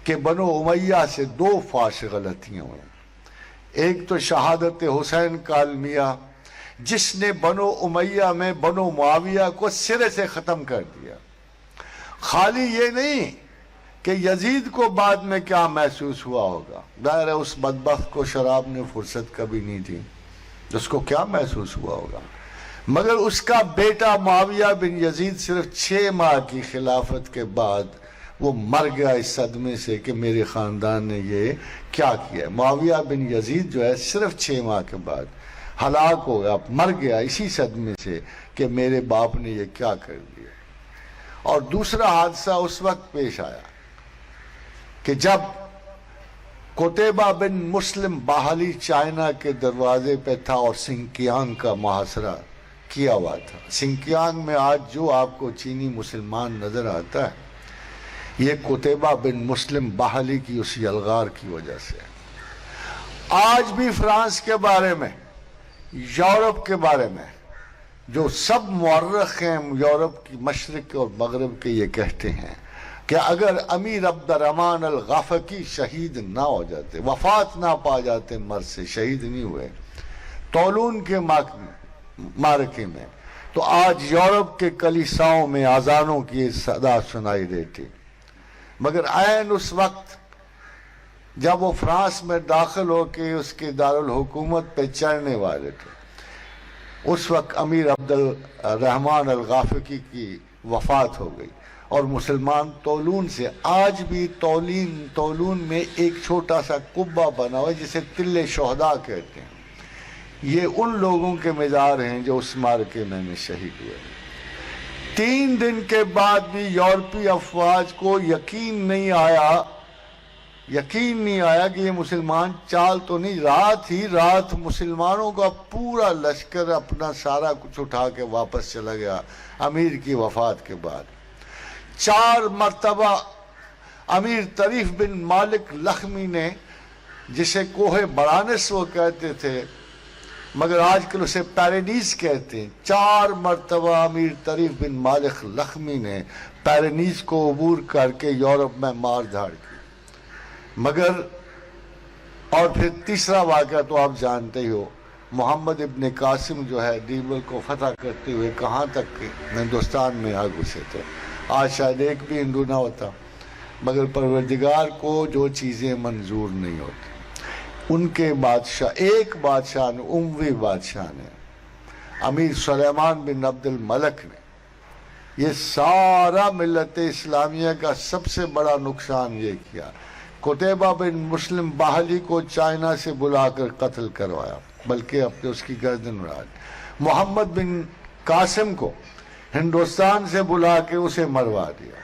کہ بنو امیہ سے دو فاش غلطیاں ہوئیں. ایک تو شہادت حسین کا المیہ جس نے بنو امیہ میں بنو معاویہ کو سرے سے ختم کر دیا. خالی یہ نہیں کہ یزید کو بعد میں کیا محسوس ہوا ہوگا، ظاہر ہے اس بدبخت کو شراب نے فرصت کبھی نہیں دی، اس کو کیا محسوس ہوا ہوگا، مگر اس کا بیٹا معاویہ بن یزید صرف 6 ماہ کی خلافت کے بعد وہ مر گیا اس صدمے سے کہ میرے خاندان نے یہ کیا کیا. معاویہ بن یزید جو ہے صرف 6 ماہ کے بعد ہلاک ہو گیا، مر گیا اسی صدمے سے کہ میرے باپ نے یہ کیا کر دیا. اور دوسرا حادثہ اس وقت پیش آیا کہ جب قتیبہ بن مسلم باہلی چائنا کے دروازے پہ تھا اور سنکیانگ کا محاصرہ کیا ہوا تھا. سنکیانگ میں آج جو آپ کو چینی مسلمان نظر آتا ہے یہ قتیبہ بن مسلم باہلی کی اس یلغار کی وجہ سے. آج بھی فرانس کے بارے میں، یورپ کے بارے میں جو سب مورخ ہیں یورپ کی مشرق اور مغرب کے یہ کہتے ہیں کہ اگر امیر عبد الرحمن الغافقی شہید نہ ہو جاتے، وفات نہ پا جاتے، مرض سے شہید نہیں ہوئے طولون کے معرکے میں، تو آج یورپ کے کلیساؤں میں اذانوں کی صدا سنائی دیتی. مگر عین اس وقت جب وہ فرانس میں داخل ہو کے اس کے دارالحکومت پہ چڑھنے والے تھے، اس وقت امیر عبد الرحمن الغافقی کی وفات ہو گئی اور مسلمان طولون سے، آج بھی طولون میں ایک چھوٹا سا قبہ بنا ہوا ہے جسے تل شہداء کہتے ہیں. یہ ان لوگوں کے مزار ہیں جو اس معرکے میں شہید ہوئے. 3 دن کے بعد بھی یورپی افواج کو یقین نہیں آیا کہ یہ مسلمان چال تو نہیں. رات مسلمانوں کا پورا لشکر اپنا سارا کچھ اٹھا کے واپس چلا گیا امیر کی وفات کے بعد. 4 مرتبہ امیر طریف بن مالک لخمی نے، جسے کوہ برانس وہ کہتے تھے مگر آج کل اسے پیرینیز کہتے ہیں، 4 مرتبہ امیر طریف بن مالک لخمی نے پیرینیز کو عبور کر کے یورپ میں مار دھاڑ کی. مگر اور پھر تیسرا واقعہ تو آپ جانتے ہی ہو، محمد ابن قاسم جو ہے دیول کو فتح کرتے ہوئے کہاں تک کہ ہندوستان میں آ گھسے تھے. آج شاید ایک بھی ہندو نہ ہوتا، مگر پروردگار کو جو چیزیں منظور نہیں ہوتی، ان کے بادشاہ، ایک بادشاہ نے، اموی بادشاہ نے، امیر سلیمان بن عبد الملک نے، یہ سارا ملت اسلامیہ کا سب سے بڑا نقصان یہ کیا. قتیبہ بن مسلم باہلی کو چائنا سے بلا کر قتل کروایا، بلکہ اپنے اس کی گردن اڑا دی. محمد بن قاسم کو ہندوستان سے بلا کے اسے مروا دیا.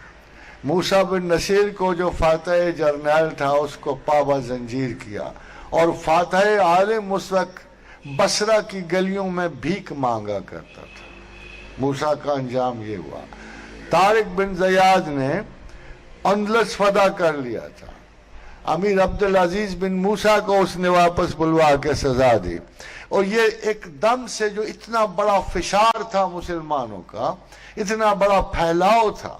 موسیٰ بن نصیر کو جو فاتح جرنیل تھا اس کو پابا زنجیر کیا، اور فاتح عالم اس وقت بصرہ کی گلیوں میں بھیک مانگا کرتا تھا. موسیٰ کا انجام یہ ہوا. طارق بن زیاد نے اندلس فتح کر لیا تھا، امیر عبدالعزیز بن موسیٰ کو اس نے واپس بلوا کے سزا دی. اور یہ ایک دم سے جو اتنا بڑا فشار تھا مسلمانوں کا، اتنا بڑا پھیلاؤ تھا،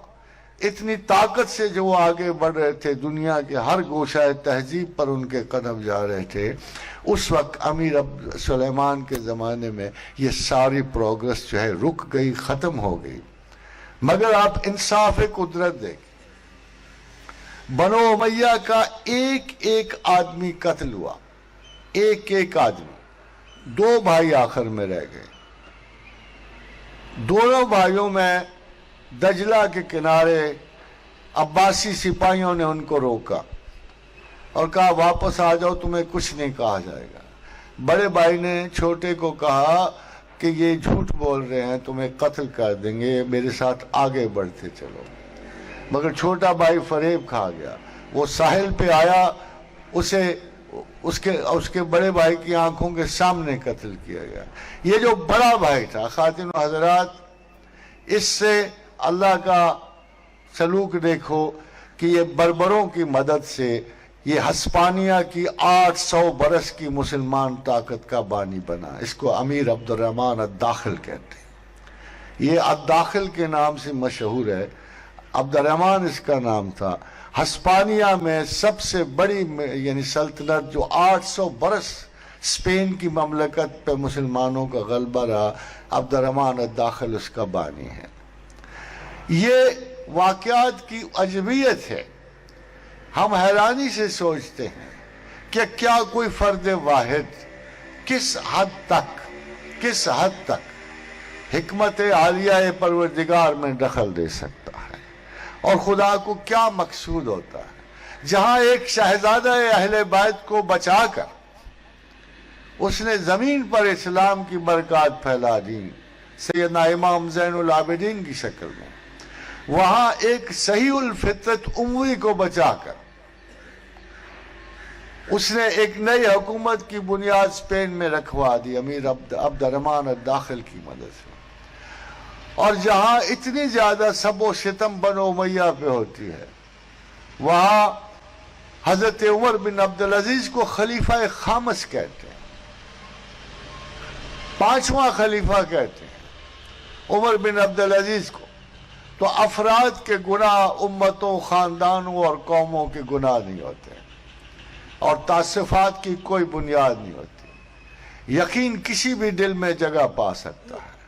اتنی طاقت سے جو وہ آگے بڑھ رہے تھے، دنیا کے ہر گوشہ تہذیب پر ان کے قدم جا رہے تھے، اس وقت امیر سلیمان کے زمانے میں یہ ساری پروگرس جو ہے رک گئی، ختم ہو گئی. مگر آپ انصاف قدرت دیکھیں، بنو امیہ کا ایک آدمی قتل ہوا، ایک آدمی. 2 بھائی آخر میں رہ گئے. دونوں بھائیوں میں دجلہ کے کنارے عباسی سپاہیوں نے ان کو روکا اور کہا واپس آ جاؤ، تمہیں کچھ نہیں کہا جائے گا. بڑے بھائی نے چھوٹے کو کہا کہ یہ جھوٹ بول رہے ہیں، تمہیں قتل کر دیں گے، میرے ساتھ آگے بڑھتے چلو. مگر چھوٹا بھائی فریب کھا گیا. وہ ساحل پہ آیا، اسے اس کے بڑے بھائی کی آنکھوں کے سامنے قتل کیا گیا. یہ جو بڑا بھائی تھا، خواتین و حضرات، اس سے اللہ کا سلوک دیکھو کہ یہ بربروں کی مدد سے یہ ہسپانیہ کی 800 برس کی مسلمان طاقت کا بانی بنا. اس کو امیر عبد الرحمن الداخل کہتے ہیں. یہ الداخل کے نام سے مشہور ہے، عبد الرحمن اس کا نام تھا. ہسپانیہ میں سب سے بڑی یعنی سلطنت جو 800 برس اسپین کی مملکت پہ مسلمانوں کا غلبہ رہا، عبد الرحمن الداخل اس کا بانی ہے۔ یہ واقعات کی عجبیت ہے۔ ہم حیرانی سے سوچتے ہیں کہ کیا کوئی فرد واحد کس حد تک حکمت عالیہ پروردگار میں دخل دے سکتا ہے، اور خدا کو کیا مقصود ہوتا ہے؟ جہاں ایک شہزادہ اہل بیت کو بچا کر اس نے زمین پر اسلام کی برکات پھیلا دی سیدنا امام زین العابدین کی شکل میں، وہاں ایک صحیح الفطرت اموی کو بچا کر اس نے ایک نئی حکومت کی بنیاد اسپین میں رکھوا دی امیر عبد الرحمن الداخل کی مدد سے۔ اور جہاں اتنی زیادہ سب و ستم بنو امیہ پہ ہوتی ہے، وہاں حضرت عمر بن عبدالعزیز کو خلیفہ خامس کہتے ہیں، 5واں خلیفہ کہتے ہیں عمر بن عبدالعزیز کو۔ تو افراد کے گناہ امتوں، خاندانوں اور قوموں کے گناہ نہیں ہوتے، اور تعصفات کی کوئی بنیاد نہیں ہوتی۔ یقین کسی بھی دل میں جگہ پا سکتا ہے۔